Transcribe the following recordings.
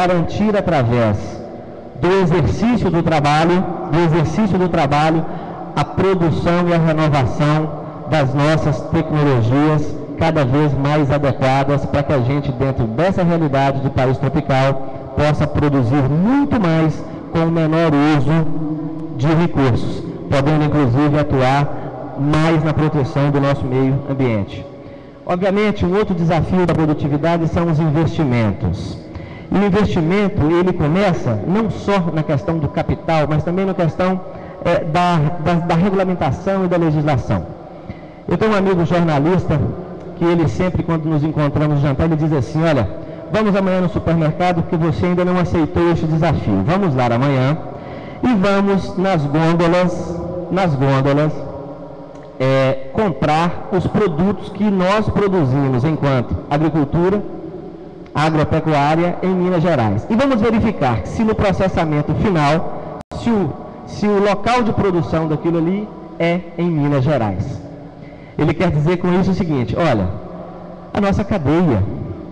garantir através do exercício do trabalho, a produção e a renovação das nossas tecnologias cada vez mais adequadas para que a gente, dentro dessa realidade de país tropical, possa produzir muito mais com o menor uso de recursos, podendo inclusive atuar mais na proteção do nosso meio ambiente. Obviamente, um outro desafio da produtividade são os investimentos. E o investimento, ele começa não só na questão do capital, mas também na questão da regulamentação e da legislação. Eu tenho um amigo jornalista que ele sempre, quando nos encontramos no jantar, ele diz assim: olha, vamos amanhã no supermercado porque você ainda não aceitou este desafio. Vamos lá amanhã e vamos nas gôndolas, comprar os produtos que nós produzimos enquanto agricultura, agropecuária em Minas Gerais. E vamos verificar se no processamento final, se o local de produção daquilo ali é em Minas Gerais. Ele quer dizer com isso o seguinte: olha, a nossa cadeia,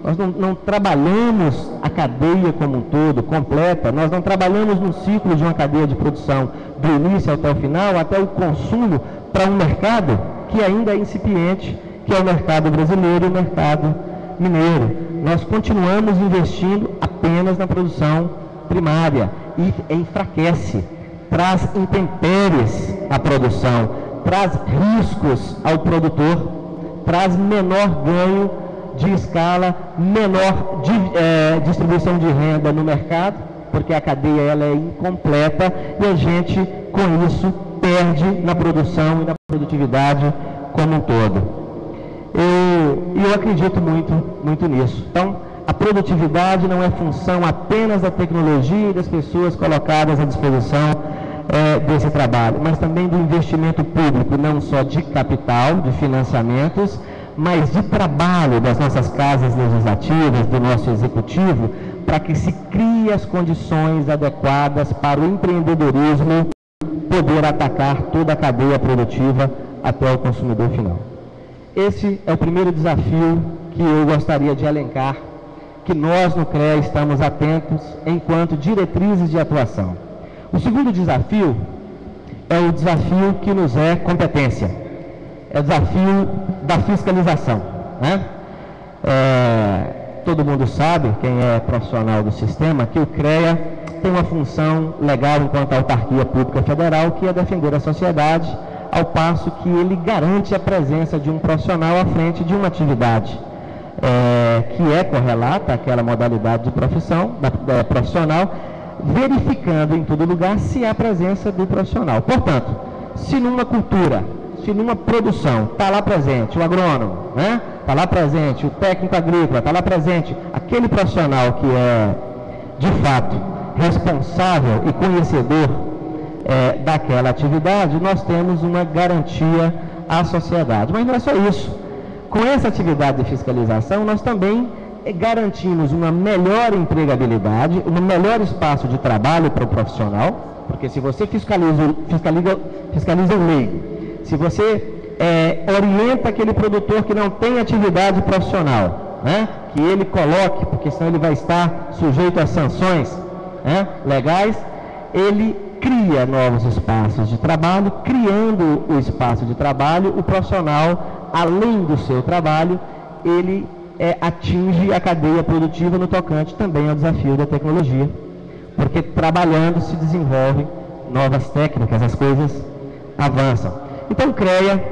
nós não trabalhamos a cadeia como um todo, completa, nós não trabalhamos no ciclo de uma cadeia de produção, do início até o final, até o consumo, para um mercado que ainda é incipiente, que é o mercado brasileiro e o mercado mineiro. Nós continuamos investindo apenas na produção primária e enfraquece, traz intempéries à produção, traz riscos ao produtor, traz menor ganho de escala, menor distribuição de renda no mercado, porque a cadeia ela é incompleta e a gente, com isso, perde na produção e na produtividade como um todo. Eu acredito muito nisso. Então, a produtividade não é função apenas da tecnologia e das pessoas colocadas à disposição desse trabalho, mas também do investimento público, não só de capital, de financiamentos, mas de trabalho das nossas casas legislativas, do nosso executivo, para que se crie as condições adequadas para o empreendedorismo poder atacar toda a cadeia produtiva até o consumidor final. Esse é o primeiro desafio que eu gostaria de elencar, que nós no CREA estamos atentos enquanto diretrizes de atuação. O segundo desafio é o desafio que nos é competência, é o desafio da fiscalização, né? Todo mundo sabe, quem é profissional do sistema, que o CREA tem uma função legal enquanto autarquia pública federal, que é defender a sociedade, ao passo que ele garante a presença de um profissional à frente de uma atividade que é correlata àquela modalidade de profissão, profissional, verificando em todo lugar se há presença do profissional. Portanto, se numa cultura, se numa produção está lá presente o agrônomo, né? Está lá presente o técnico agrícola, está lá presente aquele profissional que é, de fato, responsável e conhecedor daquela atividade, nós temos uma garantia à sociedade. Mas não é só isso. Com essa atividade de fiscalização, nós também garantimos uma melhor empregabilidade, um melhor espaço de trabalho para o profissional, porque se você fiscaliza o leigo, se você orienta aquele produtor que não tem atividade profissional, né, que ele coloque, porque senão ele vai estar sujeito a sanções legais, ele cria novos espaços de trabalho. Criando o espaço de trabalho, o profissional, além do seu trabalho, ele atinge a cadeia produtiva no tocante também ao desafio da tecnologia, porque trabalhando se desenvolvem novas técnicas, as coisas avançam. Então o CREA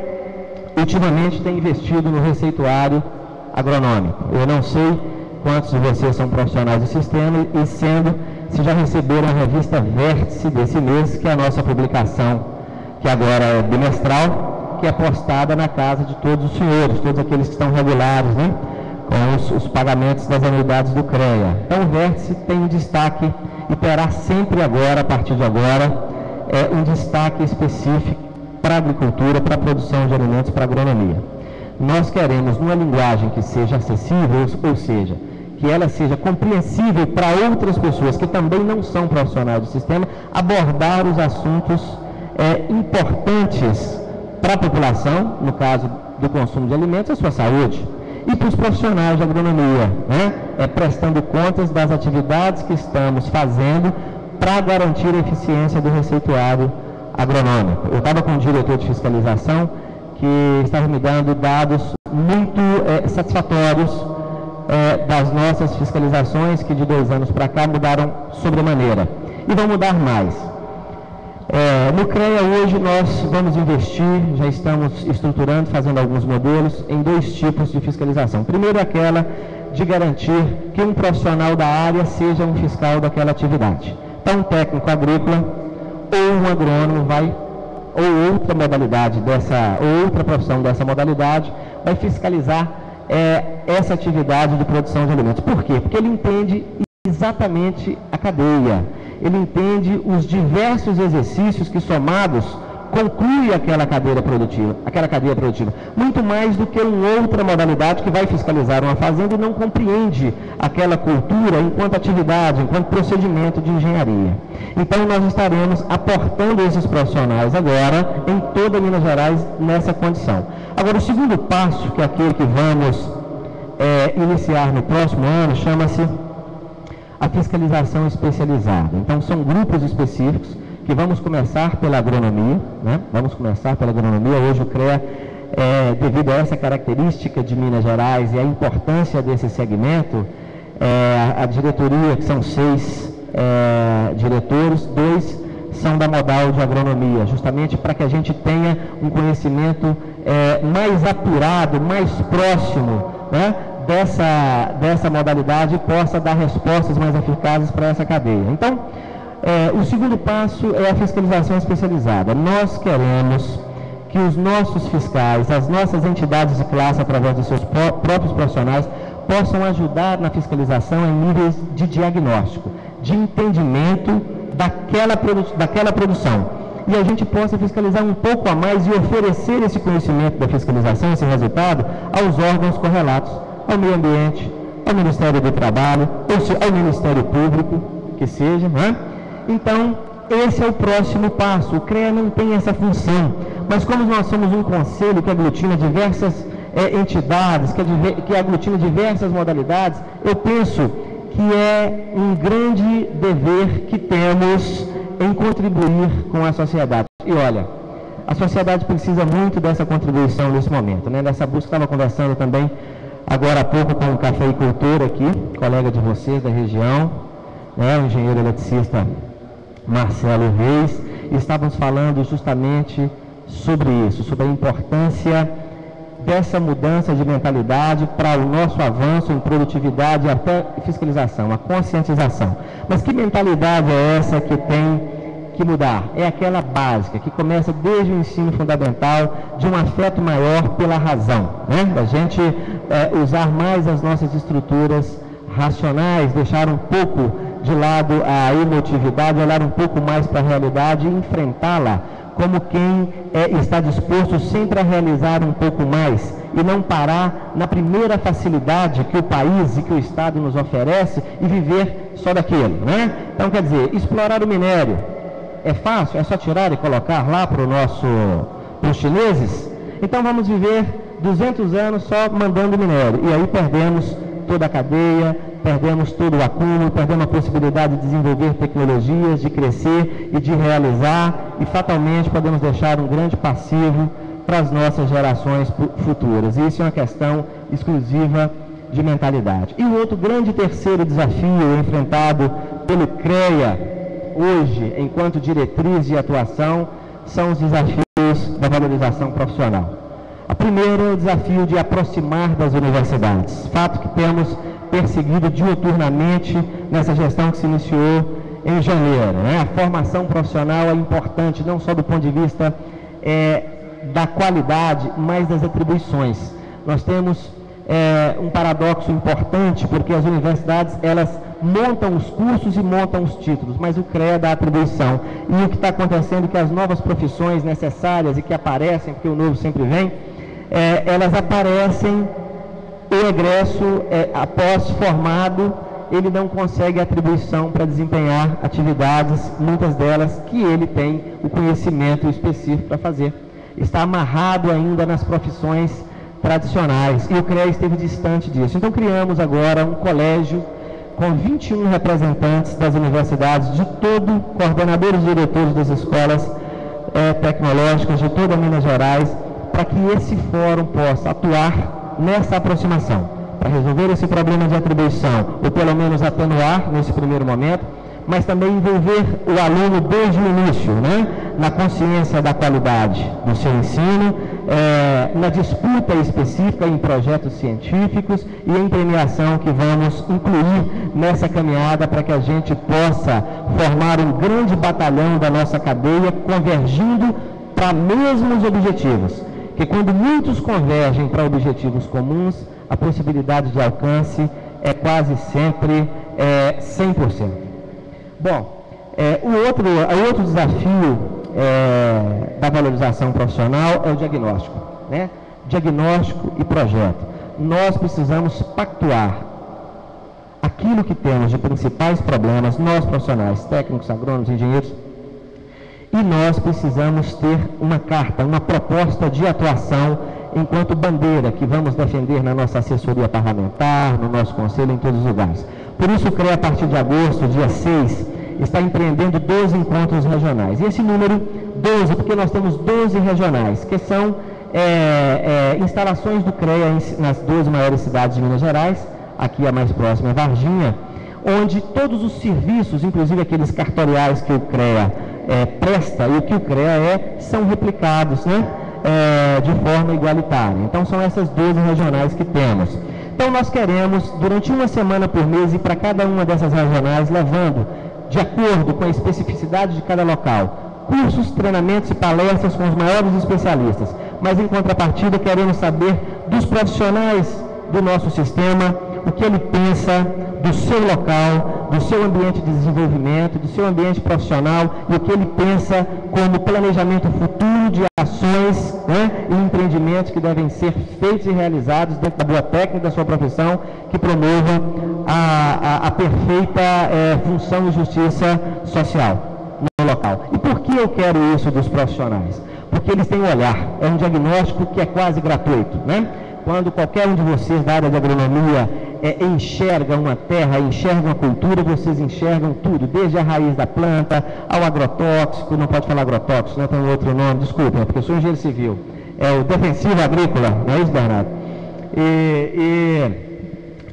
ultimamente tem investido no receituário agronômico. Eu não sei quantos de vocês são profissionais do sistema e se já receberam a revista Vértice desse mês, que é a nossa publicação, que agora é bimestral, que é postada na casa de todos os senhores, todos aqueles que estão regulares, né, com os pagamentos das anuidades do CREA. Então o Vértice tem um destaque e terá sempre agora, a partir de agora, um destaque específico para a agricultura, para a produção de alimentos, para a agronomia. Nós queremos, numa linguagem que seja acessível, ou seja, que ela seja compreensível para outras pessoas que também não são profissionais do sistema, abordar os assuntos importantes para a população, no caso do consumo de alimentos, a sua saúde, e para os profissionais de agronomia, né? Prestando contas das atividades que estamos fazendo para garantir a eficiência do receituário agronômico. Eu estava com um diretor de fiscalização que estava me dando dados muito satisfatórios das nossas fiscalizações, que de 2 anos para cá mudaram sobremaneira e vão mudar mais. No CREA hoje nós vamos investir, já estamos estruturando, fazendo alguns modelos em 2 tipos de fiscalização. Primeiro, aquela de garantir que um profissional da área seja um fiscal daquela atividade. Então, um técnico agrícola ou um agrônomo ou outra modalidade ou outra profissão dessa modalidade, vai fiscalizar essa atividade de produção de alimentos. Por quê? Porque ele entende exatamente a cadeia. Ele entende os diversos exercícios que, somados, conclui aquela cadeia produtiva. Muito mais do que uma outra modalidade que vai fiscalizar uma fazenda e não compreende aquela cultura enquanto atividade, enquanto procedimento de engenharia. Então, nós estaremos aportando esses profissionais agora em toda Minas Gerais nessa condição. Agora, o segundo passo, que é aquele que vamos iniciar no próximo ano, chama-se a fiscalização especializada. Então, são grupos específicos que vamos começar pela agronomia, né? Vamos começar pela agronomia. Hoje o CREA, devido a essa característica de Minas Gerais e a importância desse segmento, a diretoria, que são 6 diretores, 2 são da modal de agronomia, justamente para que a gente tenha um conhecimento mais apurado, mais próximo, né, dessa modalidade e possa dar respostas mais eficazes para essa cadeia. Então, o segundo passo é a fiscalização especializada. Nós queremos que os nossos fiscais, as nossas entidades de classe, através dos seus próprios profissionais, possam ajudar na fiscalização em níveis de diagnóstico, de entendimento daquela produção. E a gente possa fiscalizar um pouco a mais e oferecer esse conhecimento da fiscalização, esse resultado, aos órgãos correlatos, ao meio ambiente, ao Ministério do Trabalho, ou ao Ministério Público, que seja, né? Então, esse é o próximo passo. O CREA não tem essa função, mas como nós somos um conselho que aglutina diversas entidades, que aglutina diversas modalidades, eu penso que é um grande dever que temos em contribuir com a sociedade. E olha, a sociedade precisa muito dessa contribuição nesse momento, né? Nessa busca, estava conversando também agora há pouco com o cafeicultor aqui, colega de vocês da região, né? O engenheiro eletricista Marcelo Reis, e estávamos falando justamente sobre isso, sobre a importância dessa mudança de mentalidade para o nosso avanço em produtividade e até fiscalização, a conscientização. Mas que mentalidade é essa que tem que mudar? É aquela básica, que começa desde o ensino fundamental, de um afeto maior pela razão, né? Da gente usar mais as nossas estruturas racionais, deixar um pouco de lado a emotividade, olhar um pouco mais para a realidade e enfrentá-la como quem está disposto sempre a realizar um pouco mais e não parar na primeira facilidade que o país e que o Estado nos oferece e viver só daquilo, né? Então, quer dizer, explorar o minério é fácil? É só tirar e colocar lá para os chineses? Então vamos viver 200 anos só mandando minério e aí perdemos toda a cadeia, perdemos todo o acúmulo, perdemos a possibilidade de desenvolver tecnologias, de crescer e de realizar, e fatalmente podemos deixar um grande passivo para as nossas gerações futuras. E isso é uma questão exclusiva de mentalidade. E o outro grande terceiro desafio enfrentado pelo CREA hoje, enquanto diretriz de atuação, são os desafios da valorização profissional. A primeira é o desafio de aproximar das universidades, fato que temos perseguido diuturnamente nessa gestão que se iniciou em janeiro, né? A formação profissional é importante, não só do ponto de vista da qualidade, mas das atribuições. Nós temos um paradoxo importante, porque as universidades, elas montam os cursos e montam os títulos, mas o CREA dá atribuição. E o que está acontecendo é que as novas profissões necessárias e que aparecem, porque o novo sempre vem, elas aparecem, o egresso, após formado, ele não consegue atribuição para desempenhar atividades, muitas delas que ele tem o conhecimento específico para fazer. Está amarrado ainda nas profissões tradicionais, e o CREA esteve distante disso. Então criamos agora um colégio com 21 representantes das universidades de todo, coordenadores e diretores das escolas tecnológicas de toda Minas Gerais, para que esse fórum possa atuar nessa aproximação, para resolver esse problema de atribuição, ou pelo menos atenuar nesse primeiro momento, mas também envolver o aluno desde o início, né? Na consciência da qualidade do seu ensino, na disputa específica em projetos científicos e em premiação que vamos incluir nessa caminhada para que a gente possa formar um grande batalhão da nossa cadeia convergindo para mesmos objetivos, que quando muitos convergem para objetivos comuns, a possibilidade de alcance é quase sempre 100%. Bom, o outro desafio da valorização profissional é o diagnóstico, né? Diagnóstico e projeto. Nós precisamos pactuar aquilo que temos de principais problemas, nós profissionais, técnicos, agrônomos, engenheiros, e nós precisamos ter uma carta, uma proposta de atuação enquanto bandeira que vamos defender na nossa assessoria parlamentar, no nosso conselho, em todos os lugares. Por isso o CREA, a partir de agosto, dia 6, está empreendendo 12 encontros regionais. E esse número, 12, porque nós temos 12 regionais, que são instalações do CREA nas 12 maiores cidades de Minas Gerais, aqui a mais próxima é Varginha, onde todos os serviços, inclusive aqueles cartoriais que o CREA presta e o que o CREA são replicados, né, de forma igualitária. Então são essas 12 regionais que temos. Então nós queremos, durante uma semana por mês, ir para cada uma dessas regionais, levando, de acordo com a especificidade de cada local, cursos, treinamentos e palestras com os maiores especialistas. Mas, em contrapartida, queremos saber dos profissionais do nosso sistema, o que ele pensa do seu local, do seu ambiente de desenvolvimento, do seu ambiente profissional, e o que ele pensa como planejamento futuro de ações, né, e empreendimentos que devem ser feitos e realizados dentro da boa técnica da sua profissão, que promova a perfeita função e justiça social no local. E por que eu quero isso dos profissionais? Porque eles têm um olhar, é um diagnóstico que é quase gratuito, né? Quando qualquer um de vocês da área de agronomia enxerga uma terra, enxerga uma cultura, vocês enxergam tudo, desde a raiz da planta ao agrotóxico, não pode falar agrotóxico, né? Tem um outro nome, desculpem, porque eu sou engenheiro civil, é o defensivo agrícola, não é isso, Bernardo?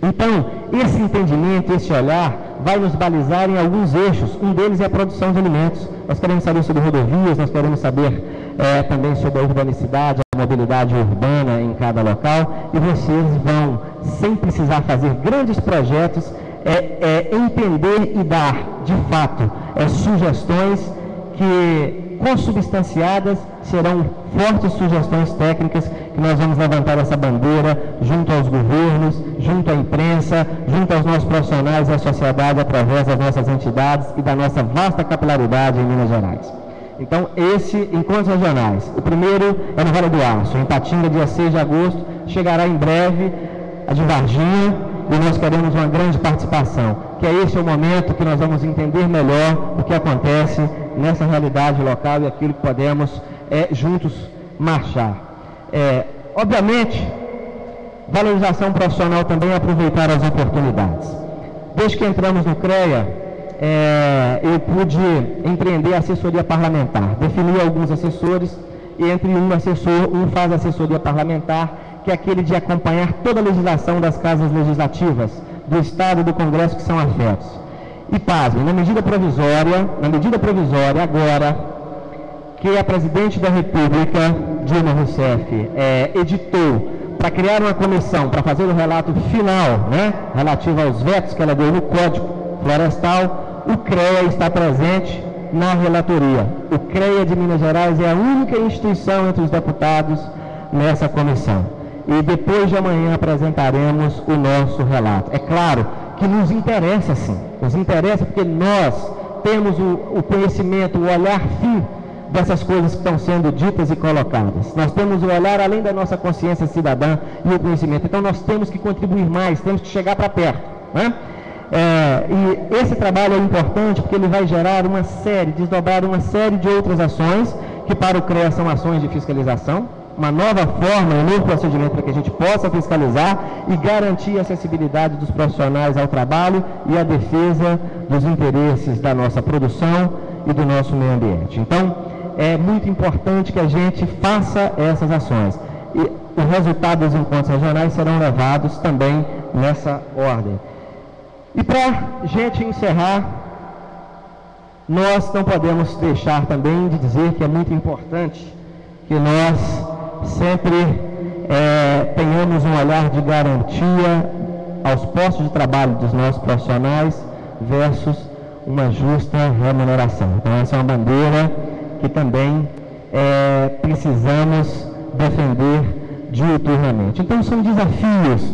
Então, esse entendimento, esse olhar, vai nos balizar em alguns eixos. Um deles é a produção de alimentos. Nós queremos saber sobre rodovias, nós queremos saber também sobre a urbanicidade, a mobilidade urbana em cada local, e vocês vão, sem precisar fazer grandes projetos, entender e dar, de fato, sugestões que, consubstanciadas, serão fortes sugestões técnicas que nós vamos levantar essa bandeira junto aos governos, junto à imprensa, junto aos nossos profissionais e à sociedade através das nossas entidades e da nossa vasta capilaridade em Minas Gerais. Então, esse encontros regionais, o primeiro é no Vale do Aço, em Patinga, dia 6 de agosto, chegará em breve a de Varginha, e nós queremos uma grande participação, que esse é o momento que nós vamos entender melhor o que acontece nessa realidade local e aquilo que podemos juntos marchar. Obviamente, valorização profissional também é aproveitar as oportunidades. Desde que entramos no CREA, eu pude empreender a assessoria parlamentar, definir alguns assessores, e entre um faz assessoria parlamentar, que é aquele de acompanhar toda a legislação das casas legislativas do Estado e do Congresso que são afetos. E pasmem, na medida provisória agora, que a Presidente da República, Dilma Rousseff, editou para criar uma comissão para fazer o relato final, né, relativo aos vetos que ela deu no Código Florestal, o CREA está presente na relatoria. O CREA de Minas Gerais é a única instituição entre os deputados nessa comissão. E depois de amanhã apresentaremos o nosso relato. É claro que nos interessa, sim. Nos interessa porque nós temos o conhecimento, o olhar fino dessas coisas que estão sendo ditas e colocadas. Nós temos o olhar além da nossa consciência cidadã e o conhecimento. Então nós temos que contribuir mais, temos que chegar para perto, né? E esse trabalho é importante porque ele vai gerar desdobrar uma série de outras ações, que para o CREA são ações de fiscalização, uma nova forma, um novo procedimento para que a gente possa fiscalizar e garantir a acessibilidade dos profissionais ao trabalho e a defesa dos interesses da nossa produção e do nosso meio ambiente. Então, é muito importante que a gente faça essas ações. E o resultado dos encontros regionais serão levados também nessa ordem. E para a gente encerrar, nós não podemos deixar também de dizer que é muito importante que nós sempre tenhamos um olhar de garantia aos postos de trabalho dos nossos profissionais versus uma justa remuneração. Então, essa é uma bandeira que também precisamos defender diuturnamente. Então, são desafios.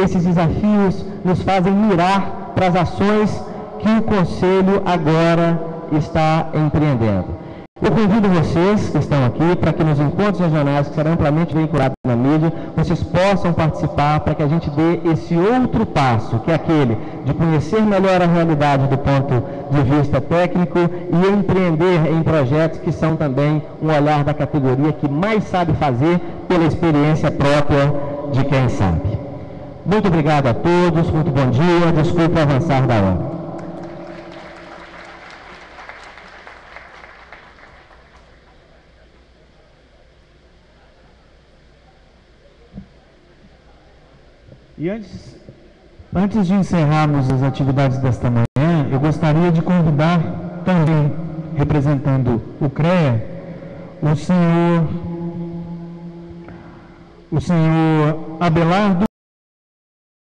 Esses desafios nos fazem mirar para as ações que o Conselho agora está empreendendo. Eu convido vocês que estão aqui para que nos encontros regionais, que serão amplamente veiculados na mídia, vocês possam participar para que a gente dê esse outro passo, que é aquele de conhecer melhor a realidade do ponto de vista técnico e empreender em projetos que são também um olhar da categoria que mais sabe fazer pela experiência própria de quem sabe. Muito obrigado a todos, muito bom dia, desculpe avançar da hora. E antes de encerrarmos as atividades desta manhã, eu gostaria de convidar também, representando o CREA, o senhor Abelardo